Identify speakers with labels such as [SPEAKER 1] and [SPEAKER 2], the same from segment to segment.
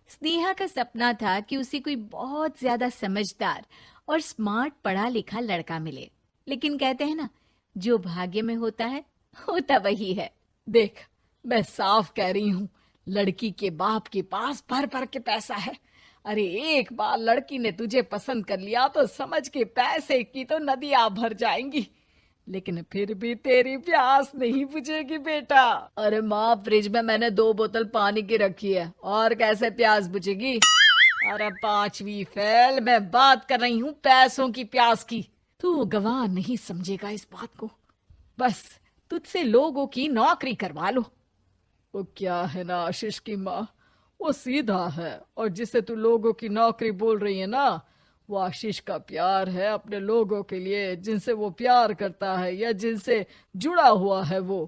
[SPEAKER 1] स्नेहा का सपना था कि उसे कोई बहुत ज्यादा समझदार और स्मार्ट पढ़ा लिखा लड़का मिले। लेकिन कहते हैं ना, जो भाग्य में होता है होता वही है।
[SPEAKER 2] देख, मैं साफ कह रही हूँ, लड़की के बाप के पास भर भर के पैसा है। अरे एक बार लड़की ने तुझे पसंद कर लिया तो समझ के पैसे की तो नदियां भर जाएंगी, लेकिन फिर भी तेरी प्यास नहीं बुझेगी बेटा। अरे माँ, फ्रिज में मैंने 2 बोतल पानी की रखी है, और कैसे प्यास बुझेगी? अरे 5वीं फेल, मैं बात कर रही हूँ पैसों की प्यास की। तू गवाह नहीं समझेगा इस बात को। बस तुझसे लोगों की नौकरी करवा लो। वो क्या है ना आशीष की माँ, वो सीधा है, और जिसे तू लोगों की नौकरी बोल रही है ना, वो आशीष का प्यार है अपने लोगों के लिए, जिनसे वो प्यार करता है या जिनसे जुड़ा हुआ है वो।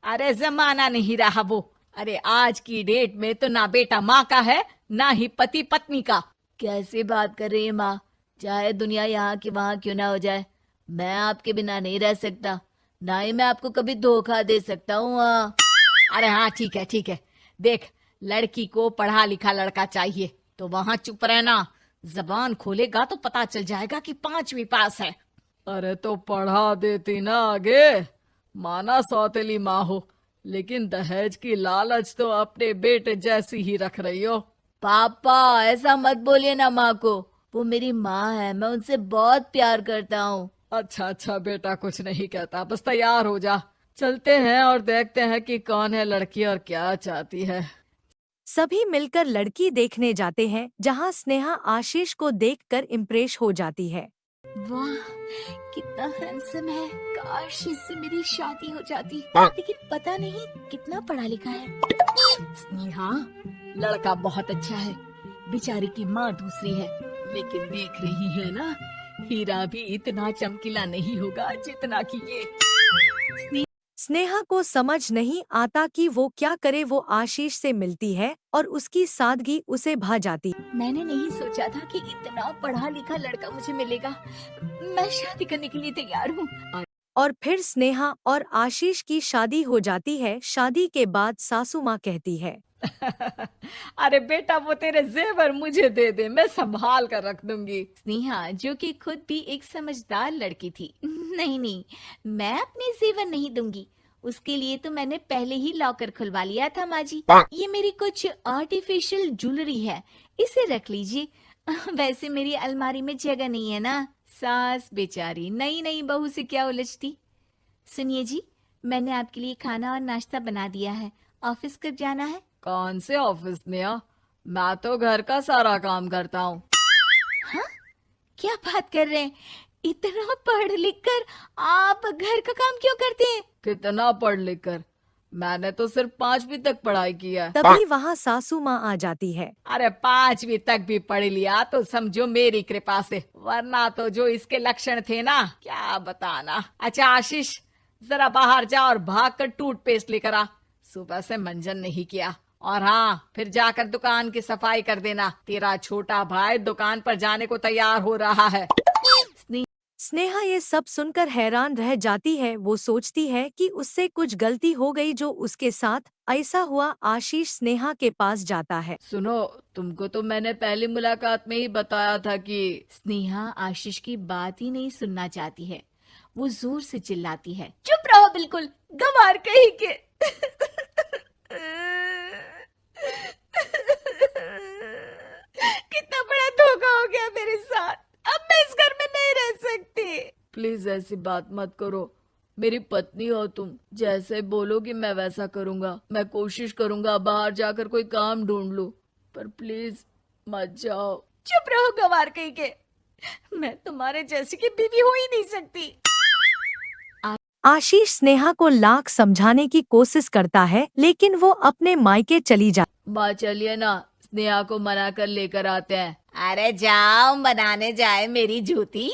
[SPEAKER 1] अरे जमाना नहीं रहा वो। अरे आज की डेट में तो ना बेटा माँ का है, ना ही पति पत्नी का।
[SPEAKER 3] कैसी बात कर रही है माँ? चाहे दुनिया यहाँ की वहाँ क्यों ना हो जाए, मैं आपके बिना नहीं रह सकता। ना ही मैं आपको कभी धोखा दे सकता हूँ।
[SPEAKER 1] अरे हाँ, ठीक है ठीक है। देख, लड़की को पढ़ा लिखा लड़का चाहिए तो वहां चुप रहना। जबान खोलेगा तो पता चल जाएगा कि 5वीं पास है।
[SPEAKER 2] अरे तो पढ़ा देती ना आगे। माना सौतेली माँ हो, लेकिन दहेज की लालच तो अपने बेटे जैसी ही रख रही हो।
[SPEAKER 3] पापा ऐसा मत बोलिए ना माँ को, वो मेरी माँ है, मैं उनसे बहुत प्यार करता हूँ।
[SPEAKER 2] अच्छा अच्छा बेटा, कुछ नहीं कहता, बस तैयार हो जा, चलते हैं और देखते हैं कि कौन है लड़की और क्या चाहती है।
[SPEAKER 4] सभी मिलकर लड़की देखने जाते हैं, जहां स्नेहा आशीष को देखकर इम्प्रेस हो जाती है।
[SPEAKER 1] वाह, कितना हैंडसम है। काश इससे मेरी शादी हो जाती, लेकिन पता नहीं कितना पढ़ा लिखा है।
[SPEAKER 2] स्नेहा, लड़का बहुत अच्छा है, बेचारी की माँ दूसरी है, लेकिन देख रही है ना, हीरा भी इतना चमकीला नहीं होगा जितना कि ये।
[SPEAKER 4] स्नेहा को समझ नहीं आता कि वो क्या करे। वो आशीष से मिलती है और उसकी सादगी उसे भा जाती।
[SPEAKER 1] मैंने नहीं सोचा था कि इतना पढ़ा लिखा लड़का मुझे मिलेगा। मैं शादी करने के लिए तैयार हूँ।
[SPEAKER 4] और फिर स्नेहा और आशीष की शादी हो जाती है। शादी के बाद सासू माँ कहती है,
[SPEAKER 2] अरे बेटा, वो तेरे जेवर मुझे दे दे, मैं संभाल कर रख दूंगी।
[SPEAKER 1] स्नेहा, जो कि खुद भी एक समझदार लड़की थी, नहीं नहीं, मैं अपने जेवर नहीं दूंगी। उसके लिए तो मैंने पहले ही लॉकर खुलवा लिया था माँ जी। ये मेरी कुछ आर्टिफिशियल ज्वेलरी है, इसे रख लीजिए। वैसे मेरी अलमारी में जगह नहीं है ना। सास बेचारी नई नई बहू से क्या उलझती। सुनिए जी, मैंने आपके लिए खाना और नाश्ता बना दिया है। ऑफिस कब जाना है?
[SPEAKER 2] कौन से ऑफिस में? मैं तो घर का सारा काम करता हूँ।
[SPEAKER 1] हाँ, क्या बात कर रहे हैं? इतना पढ़ लिख कर आप घर का काम क्यों करते हैं?
[SPEAKER 2] कितना पढ़ लिख कर? मैंने तो सिर्फ 5वीं तक पढ़ाई की है।
[SPEAKER 4] तभी वहाँ सासू माँ आ जाती है।
[SPEAKER 2] अरे 5वीं तक भी पढ़ लिया तो समझो मेरी कृपा से, वरना तो जो इसके लक्षण थे ना, क्या बताना। अच्छा आशीष, जरा बाहर जा और भाग कर टूथपेस्ट लेकर आ। सुबह से मंजन नहीं किया। और हाँ, फिर जाकर दुकान की सफाई कर देना। तेरा छोटा भाई दुकान पर जाने को तैयार हो रहा है।
[SPEAKER 4] स्नेहा ये सब सुनकर हैरान रह जाती है। वो सोचती है कि उससे कुछ गलती हो गई जो उसके साथ ऐसा हुआ। आशीष स्नेहा के पास जाता है।
[SPEAKER 2] सुनो, तुमको तो मैंने पहली मुलाकात में ही बताया था कि।
[SPEAKER 1] स्नेहा आशीष की बात ही नहीं सुनना चाहती है। वो जोर से चिल्लाती है, चुप रहो बिल्कुल, गंवार कहीं के। कितना बड़ा धोखा हो गया मेरे साथ। अब मैं इस घर में नहीं रह सकती।
[SPEAKER 2] प्लीज ऐसी बात मत करो, मेरी पत्नी हो तुम, जैसे बोलोगी मैं वैसा करूंगा। मैं कोशिश करूंगा बाहर जाकर कोई काम ढूंढ लूं, पर प्लीज मत जाओ।
[SPEAKER 1] चुप रहो गंवार कहीं के, मैं तुम्हारे जैसी की बीवी हो ही नहीं सकती।
[SPEAKER 4] आशीष स्नेहा को लाख समझाने की कोशिश करता है, लेकिन वो अपने मायके चली जा।
[SPEAKER 2] माँ चलिए ना, स्नेहा को मना कर लेकर आते हैं।
[SPEAKER 1] अरे जाओ, बनाने जाए मेरी जूती।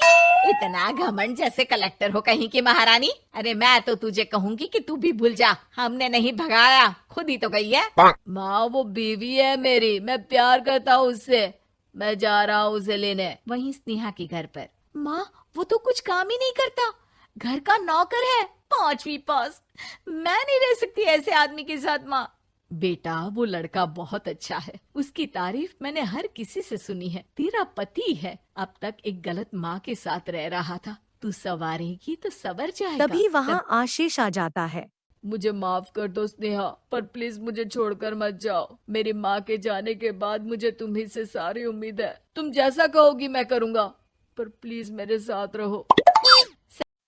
[SPEAKER 1] इतना घमंड, जैसे कलेक्टर हो कहीं की महारानी। अरे मैं तो तुझे कहूंगी कि तू भी भूल जा, हमने नहीं भगाया, खुद ही तो गई है।
[SPEAKER 2] माँ वो बीवी है मेरी, मैं प्यार करता हूँ उससे, मैं जा रहा हूँ उसे लेने।
[SPEAKER 1] वहीं स्नेहा के घर पर, माँ वो तो कुछ काम ही नहीं करता, घर का नौकर है, 5वीं पास। मैं नहीं रह सकती ऐसे आदमी के साथ माँ।
[SPEAKER 2] बेटा वो लड़का बहुत अच्छा है, उसकी तारीफ मैंने हर किसी से सुनी है। तेरा पति है, अब तक एक गलत माँ के साथ रह रहा था, तू सवारेगी तो सवर जाएगा।
[SPEAKER 4] तभी वहाँ आशीष आ जाता है।
[SPEAKER 2] मुझे माफ कर दो स्नेहा, पर प्लीज मुझे छोड़कर मत जाओ। मेरी माँ के जाने के बाद मुझे तुम्ही से सारी उम्मीद है। तुम जैसा कहोगी मैं करूँगा, पर प्लीज मेरे साथ रहो।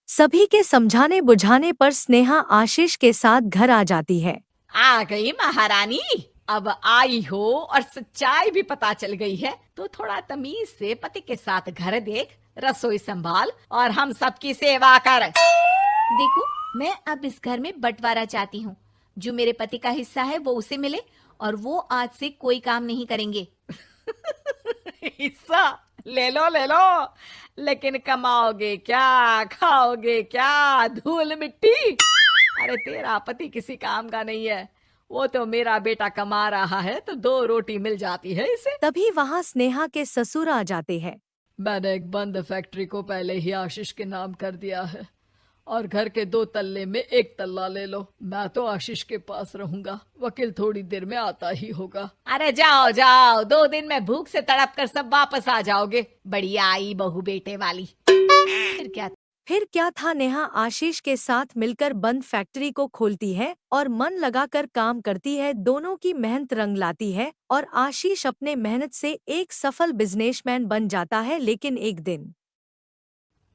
[SPEAKER 4] सभी के समझाने बुझाने पर स्नेहा आशीष के साथ घर आ जाती है।
[SPEAKER 2] आ गई महारानी, अब आई हो और सच्चाई भी पता चल गई है, तो थोड़ा तमीज से पति के साथ घर देख, रसोई संभाल और हम सबकी सेवा कर।
[SPEAKER 1] देखो, मैं अब इस घर में बंटवारा चाहती हूँ। जो मेरे पति का हिस्सा है वो उसे मिले, और वो आज से कोई काम नहीं करेंगे।
[SPEAKER 2] हिस्सा ले लो, लेकिन कमाओगे क्या, खाओगे क्या, धूल मिट्टी। अरे तेरा पति किसी काम का नहीं है, वो तो मेरा बेटा कमा रहा है तो 2 रोटी मिल जाती है इसे।
[SPEAKER 4] तभी वहाँ स्नेहा के ससुर आ जाते हैं।
[SPEAKER 2] मैंने एक बंद फैक्ट्री को पहले ही आशीष के नाम कर दिया है, और घर के 2 तल्ले में 1 तल्ला ले लो। मैं तो आशीष के पास रहूंगा, वकील थोड़ी देर में आता ही होगा। अरे जाओ जाओ, 2 दिन में भूख से तड़प कर सब वापस आ जाओगे। बढ़िया आई बहू बेटे वाली।
[SPEAKER 1] फिर क्या
[SPEAKER 4] था, नेहा आशीष के साथ मिलकर बंद फैक्ट्री को खोलती है और मन लगाकर काम करती है। दोनों की मेहनत रंग लाती है और आशीष अपने मेहनत से एक सफल बिजनेसमैन बन जाता है। लेकिन एक दिन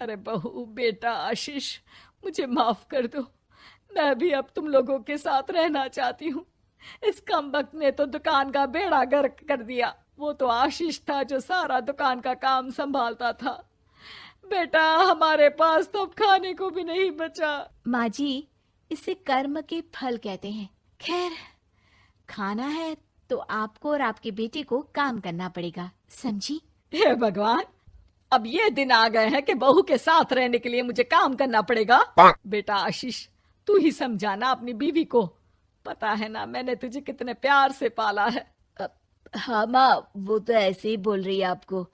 [SPEAKER 2] अरे बहू बेटा आशीष, मुझे माफ कर दो, मैं भी अब तुम लोगों के साथ रहना चाहती हूँ। इस कमबख्त ने तो दुकान का बेड़ा गर्क कर दिया। वो तो आशीष था जो सारा दुकान का काम संभालता था। बेटा हमारे पास तो अब खाने को भी नहीं बचा।
[SPEAKER 1] माँ जी, इसे कर्म के फल कहते हैं। खैर, खाना है तो आपको और आपके बेटे को काम करना पड़ेगा, समझी?
[SPEAKER 2] हे भगवान, अब ये दिन आ गए हैं कि बहू के साथ रहने के लिए मुझे काम करना पड़ेगा। बेटा आशीष, तू ही समझाना अपनी बीवी को। पता है ना मैंने तुझे कितने प्यार से पाला है।
[SPEAKER 3] हाँ माँ, वो तो ऐसे ही बोल रही है आपको।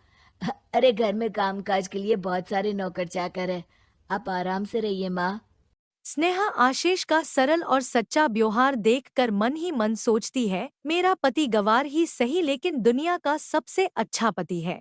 [SPEAKER 3] अरे घर में कामकाज के लिए बहुत सारे नौकर चाकर है, आप आराम से रहिए माँ।
[SPEAKER 4] स्नेहा आशीष का सरल और सच्चा व्यवहार देखकर मन ही मन सोचती है, मेरा पति गवार ही सही लेकिन दुनिया का सबसे अच्छा पति है।